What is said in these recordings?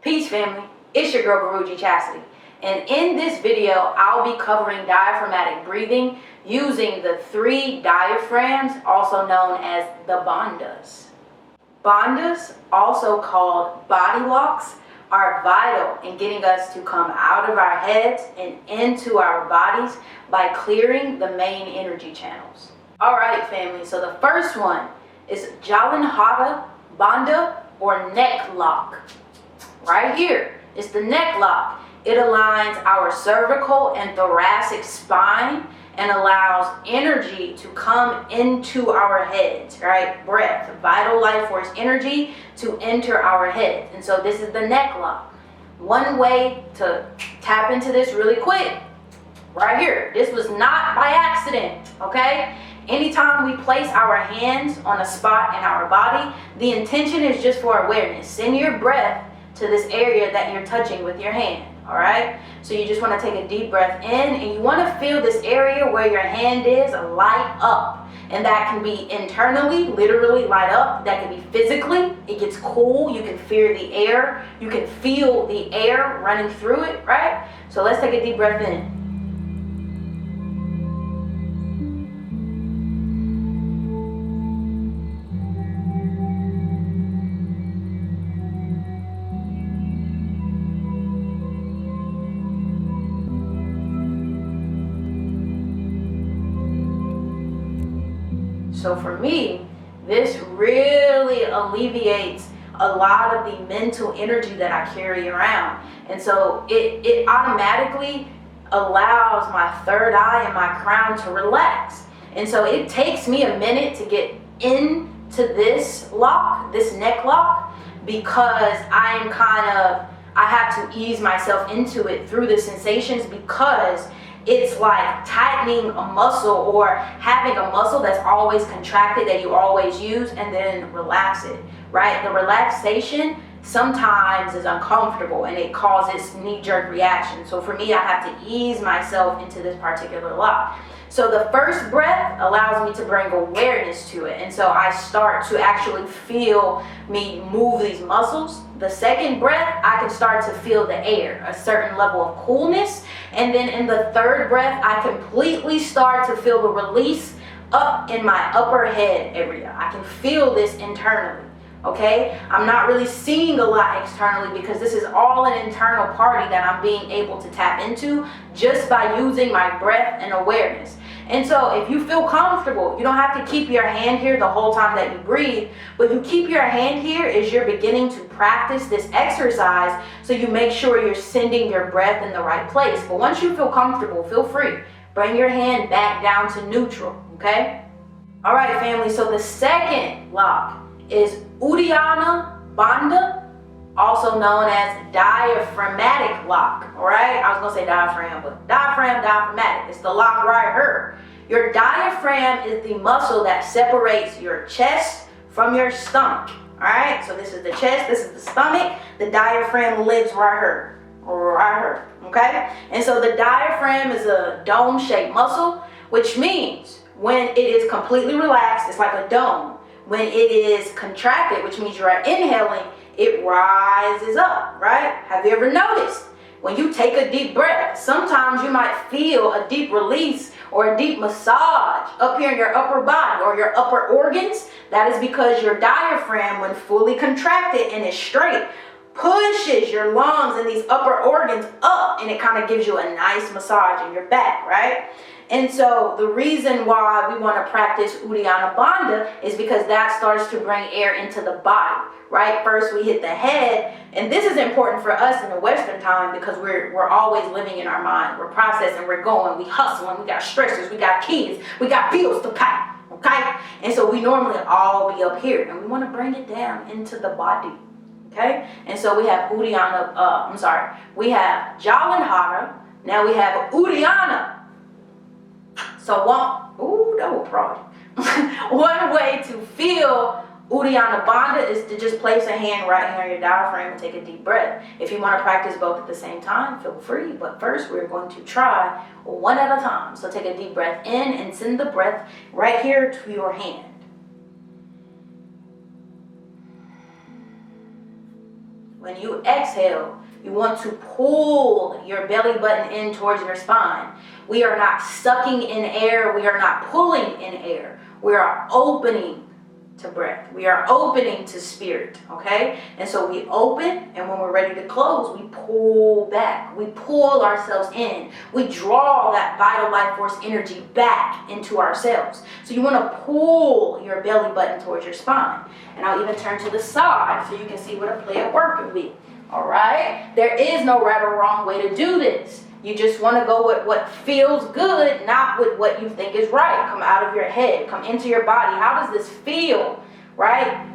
Peace family, it's your girl Baruji Chastity, and in this video I'll be covering diaphragmatic breathing using the 3 diaphragms, also known as the Bandhas. Bandhas, also called body locks, are vital in getting us to come out of our heads and into our bodies by clearing the main energy channels. Alright family, so the first one is Diaphragmatic Bandha or neck lock. Right here is the neck lock. It aligns our cervical and thoracic spine and allows energy to come into our heads, right? Breath, vital life force energy to enter our heads. And so this is the neck lock. One way to tap into this really quick, right here. This was not by accident, okay? Anytime we place our hands on a spot in our body, the intention is just for awareness. Send your breath to this area that you're touching with your hand, all right? So you just want to take a deep breath in and you want to feel this area where your hand is light up. And that can be internally, literally light up. That can be physically, it gets cool. You can feel the air. You can feel the air running through it, right? So let's take a deep breath in. So for me, this really alleviates a lot of the mental energy that I carry around. And so it automatically allows my third eye and my crown to relax. And so it takes me a minute to get into this lock, this neck lock, because I have to ease myself into it through the sensations, because it's like tightening a muscle or having a muscle that's always contracted that you always use and then relax it, right? The relaxation sometimes is uncomfortable and it causes knee-jerk reaction. So for me, I have to ease myself into this particular lock. So the first breath allows me to bring awareness to it. And so I start to actually feel me move these muscles. The second breath, I can start to feel the air, a certain level of coolness. And then in the third breath, I completely start to feel the release up in my upper head area. I can feel this internally. Okay, I'm not really seeing a lot externally because this is all an internal party that I'm being able to tap into just by using my breath and awareness. And so if you feel comfortable, you don't have to keep your hand here the whole time that you breathe, but you keep your hand here as you're beginning to practice this exercise, so you make sure you're sending your breath in the right place. But once you feel comfortable, feel free. Bring your hand back down to neutral, okay? All right, family, so the second lock is Uddiyana Bandha, also known as Diaphragmatic Lock. All right, I was gonna say diaphragm, but diaphragmatic. It's the lock right here. Your diaphragm is the muscle that separates your chest from your stomach. All right, so this is the chest, this is the stomach. The diaphragm lives right here, okay? And so the diaphragm is a dome-shaped muscle, which means when it is completely relaxed, it's like a dome. When it is contracted, which means you are inhaling, it rises up, right? Have you ever noticed when you take a deep breath, sometimes you might feel a deep release or a deep massage up here in your upper body or your upper organs? That is because your diaphragm, when fully contracted and is straight, pushes your lungs and these upper organs up, and it kind of gives you a nice massage in your back, right? And so the reason why we want to practice Uddiyana Bandha is because that starts to bring air into the body, right? First we hit the head, and this is important for us in the Western time because we're always living in our mind. We're processing, we're going, we hustling, we got stressors, we got kids, we got bills to pay, okay? And so we normally all be up here, and we want to bring it down into the body, okay? And so we have we have Jalandhara, now we have Uddiyana. So one way to feel Uddiyana Bandha is to just place a hand right here on your diaphragm and take a deep breath. If you want to practice both at the same time, feel free. But first, we're going to try one at a time. So take a deep breath in and send the breath right here to your hand. When you exhale, you want to pull your belly button in towards your spine. We are not sucking in air. We are not pulling in air. We are opening to breath. We are opening to spirit, okay? And so we open, and when we're ready to close, we pull back. We pull ourselves in. We draw that vital life force energy back into ourselves. So you want to pull your belly button towards your spine. And I'll even turn to the side so you can see what a play of work would be. All right? There is no right or wrong way to do this. You just want to go with what feels good, not with what you think is right. Come out of your head. Come into your body. How does this feel? Right?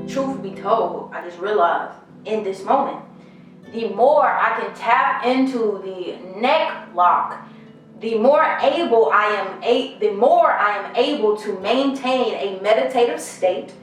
Truth be told, I just realized in this moment, the more I can tap into the neck lock, the more I am able to maintain a meditative state,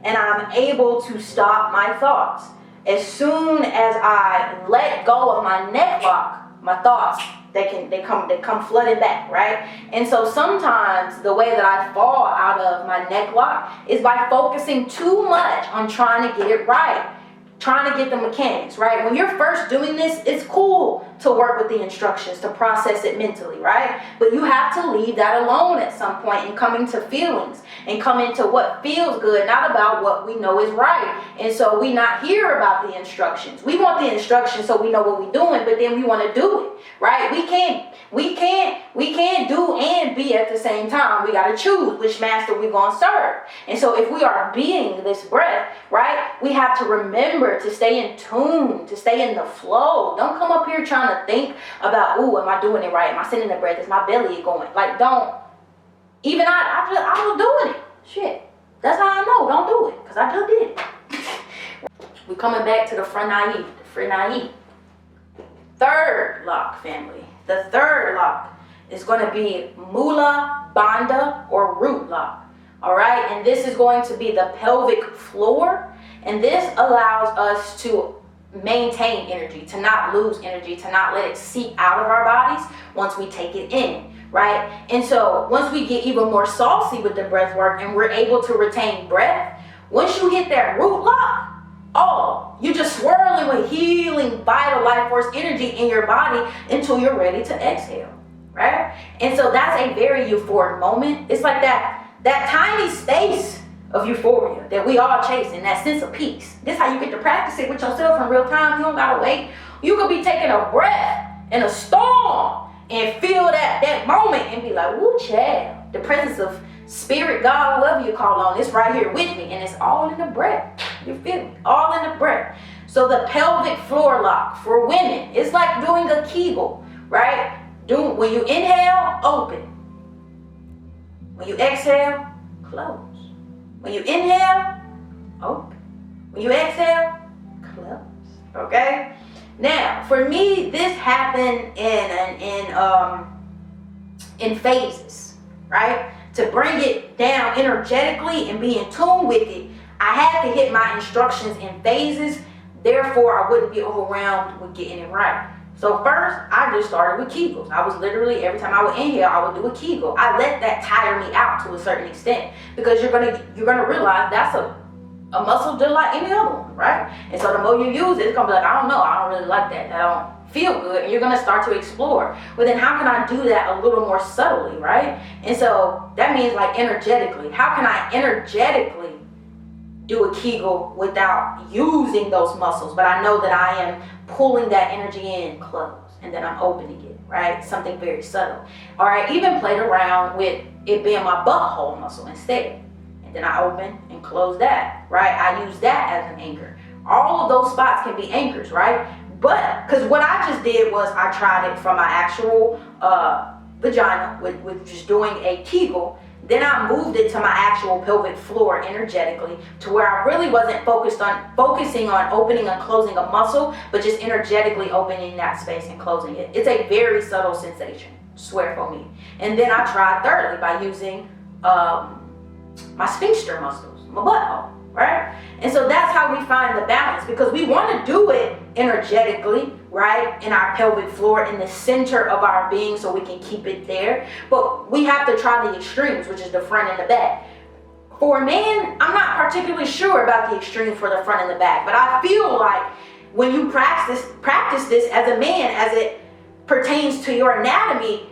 and I'm able to stop my thoughts. As soon as I let go of my neck lock, my thoughts, they come flooding back, right? And so sometimes the way that I fall out of my neck lock is by focusing too much on trying to get it right, trying to get the mechanics, right? When you're first doing this, it's cool to work with the instructions, to process it mentally, right? But you have to leave that alone at some point and come into feelings and come into what feels good, not about what we know is right. And so we not hear about the instructions. We want the instructions so we know what we're doing, but then we want to do it, right? We can't do and be at the same time. We got to choose which master we're going to serve. And so if we are being this breath, right, we have to remember to stay in tune, to stay in the flow. Don't come up here trying to think about, ooh, am I doing it right? Am I sending the breath? Is my belly going? Like, don't. Even I was doing it. Shit. That's how I know. Don't do it. Because I just did it. We're coming back to the front naive. Third lock, family. The third lock is going to be Mula, Bandha, or root lock. All right? And this is going to be the pelvic floor. And this allows us to maintain energy, to not lose energy, to not let it seep out of our bodies once we take it in, right? And so once we get even more saucy with the breath work and we're able to retain breath, once you hit that root lock, oh, you're just swirling with healing, vital life force energy in your body until you're ready to exhale, right? And so that's a very euphoric moment. It's like that tiny space of euphoria that we all chase, and that sense of peace. This is how you get to practice it with yourself in real time. You don't gotta wait. You could be taking a breath in a storm and feel that moment and be like, woo, child. The presence of spirit, God, whoever you call on, it's right here with me, and it's all in the breath. You feel me? All in the breath. So the pelvic floor lock for women, it's like doing a Kegel, right? When you inhale, open. When you exhale, close. When you inhale, open. When you exhale, close. Okay? Now, for me, this happened in phases, right? To bring it down energetically and be in tune with it, I had to hit my instructions in phases. Therefore, I wouldn't be overwhelmed with getting it right. So first, I just started with Kegels. I was literally, every time I would inhale, I would do a Kegel. I let that tire me out to a certain extent, because you're gonna realize that's a muscle just like any other one, right? And so the more you use it, it's gonna be like, I don't know, I don't really like that. I don't feel good. And you're gonna start to explore. But then how can I do that a little more subtly, right? And so that means like energetically. How can I energetically do a Kegel without using those muscles, but I know that I am pulling that energy in close, and then I'm opening it, right? Something very subtle. Or I even played around with it being my butthole muscle instead, and then I open and close that, right? I use that as an anchor. All of those spots can be anchors, right? But, because what I just did was I tried it from my actual vagina with just doing a Kegel. Then I moved it to my actual pelvic floor energetically, to where I really wasn't focusing on opening and closing a muscle, but just energetically opening that space and closing it. It's a very subtle sensation, swear for me. And then I tried thirdly by using my sphincter muscles, my butthole, right? And so that's how we find the balance, because we want to do it energetically, right, in our pelvic floor, in the center of our being, so we can keep it there. But we have to try the extremes, which is the front and the back. For a man, I'm not particularly sure about the extremes for the front and the back, but I feel like when you practice this as a man, as it pertains to your anatomy,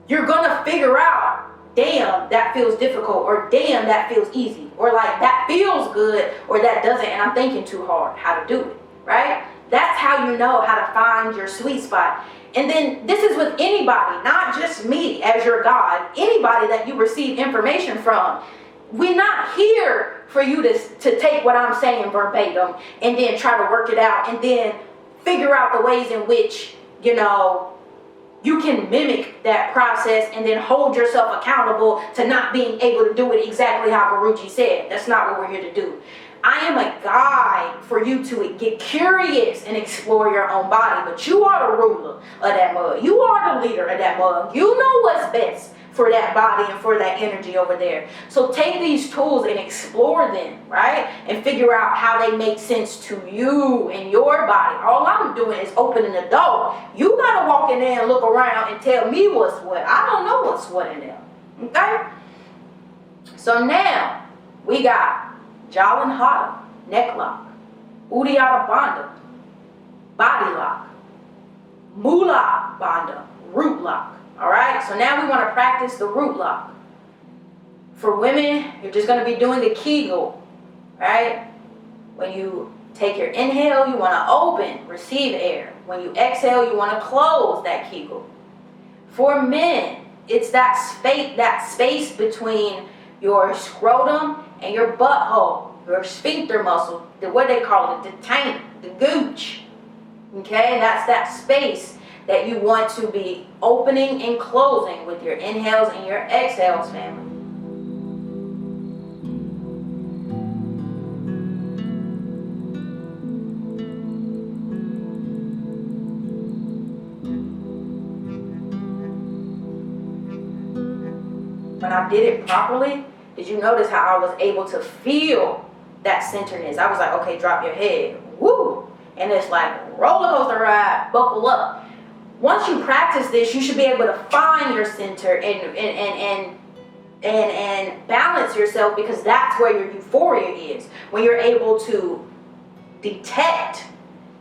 you're gonna figure out, damn, that feels difficult, or damn, that feels easy, or like that feels good, or that doesn't, and I'm thinking too hard how to do it, right? That's how you know how to find your sweet spot. And then this is with anybody, not just me as your God, anybody that you receive information from. We're not here for you to take what I'm saying verbatim and then try to work it out and then figure out the ways in which, you know, you can mimic that process and then hold yourself accountable to not being able to do it exactly how Guruji said. That's not what we're here to do. I am a guide for you to get curious and explore your own body, but you are the ruler of that mug. You are the leader of that mug. You know what's best for that body and for that energy over there. So take these tools and explore them, right? And figure out how they make sense to you and your body. All I'm doing is opening the door. You gotta walk in there and look around and tell me what's what. I don't know what's what in there, okay? So now we got Jalan Hata, neck lock, Uddiyana Bandha, body lock, Mula Bandha, root lock. All right, so now we want to practice the root lock. For women, you're just going to be doing the Kegel, right? When you take your inhale, you want to open, receive air. When you exhale, you want to close that Kegel. For men, it's that space between your scrotum and your butthole, your sphincter muscle, what they call it, the taint, the gooch. Okay, that's that space that you want to be opening and closing with your inhales and your exhales, family. When I did it properly, did you notice how I was able to feel that centeredness? I was like, okay, drop your head, woo! And it's like roller coaster ride, buckle up. Once you practice this, you should be able to find your center and balance yourself, because that's where your euphoria is. When you're able to detect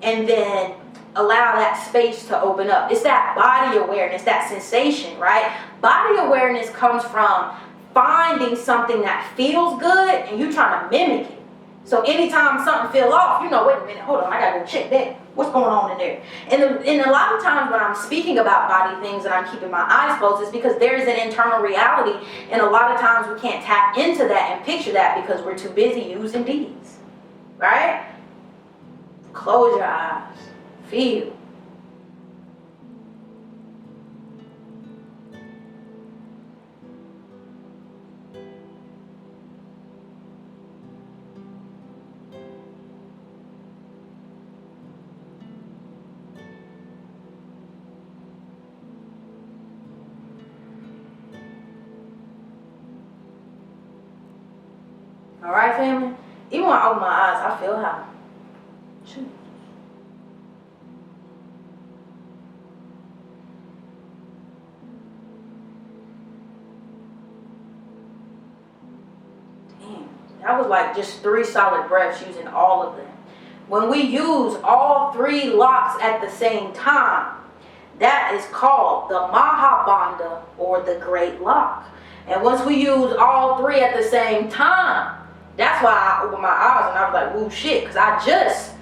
and then allow that space to open up. It's that body awareness, that sensation, right? Body awareness comes from finding something that feels good and you trying to mimic it. So anytime something feels off, you know, wait a minute, hold on, I gotta go check that. What's going on in there? And a lot of times when I'm speaking about body things and I'm keeping my eyes closed, it's because there's an internal reality, and a lot of times we can't tap into that and picture that because we're too busy using these, right? Close your eyes, feel. All right, family? Even when I open my eyes, I feel how. Shoot. Damn. That was like just 3 solid breaths using all of them. When we use all 3 locks at the same time, that is called the Mahabandha, or the Great Lock. And once we use all 3 at the same time, that's why I opened my eyes and I was like, woo, shit, because I just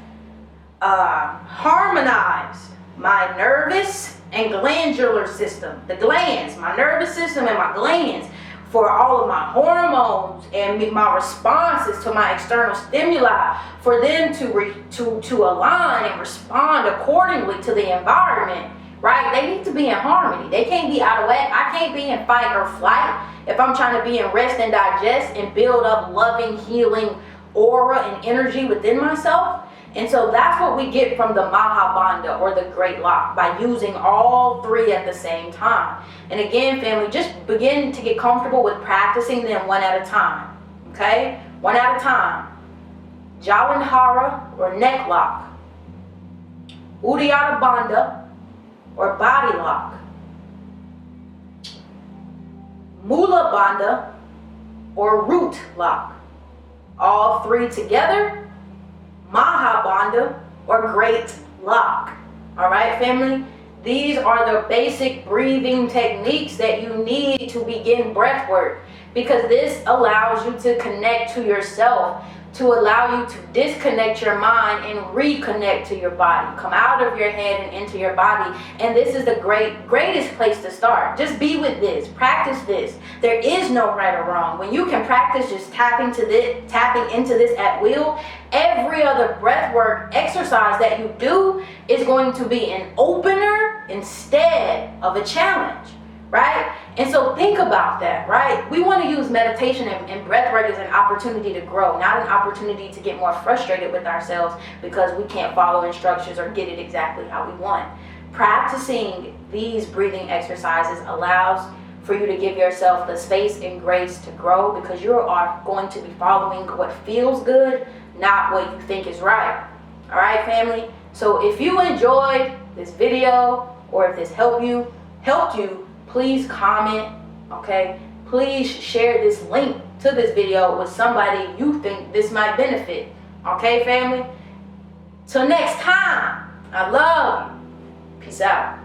harmonized my nervous and glandular system. The glands, my nervous system and my glands, for all of my hormones and my responses to my external stimuli, for them to align and respond accordingly to the environment, right? They need to be in harmony. They can't be out of whack. I can't be in fight or flight if I'm trying to be in rest and digest and build up loving, healing aura and energy within myself. And so that's what we get from the Mahabandha, or the Great Lock, by using all three at the same time. And again, family, just begin to get comfortable with practicing them one at a time. Okay? One at a time. Jalandhara, or neck lock. Uddiyana Bandha, or body lock. Mula Bandha, or root lock. All three together, Mahabandha, or Great Lock. All right, family? These are the basic breathing techniques that you need to begin breath work, because this allows you to connect to yourself, to allow you to disconnect your mind and reconnect to your body. Come out of your head and into your body. And this is the greatest place to start. Just be with this. Practice this. There is no right or wrong. When you can practice just tapping into this at will, every other breath work exercise that you do is going to be an opener instead of a challenge. Right? And so think about that, right? We want to use meditation and breath work as an opportunity to grow, not an opportunity to get more frustrated with ourselves because we can't follow instructions or get it exactly how we want. Practicing these breathing exercises allows for you to give yourself the space and grace to grow, because you are going to be following what feels good, not what you think is right. All right, family? So if you enjoyed this video, or if this helped you, please comment, okay? Please share this link to this video with somebody you think this might benefit, okay, family? Till next time, I love you. Peace out.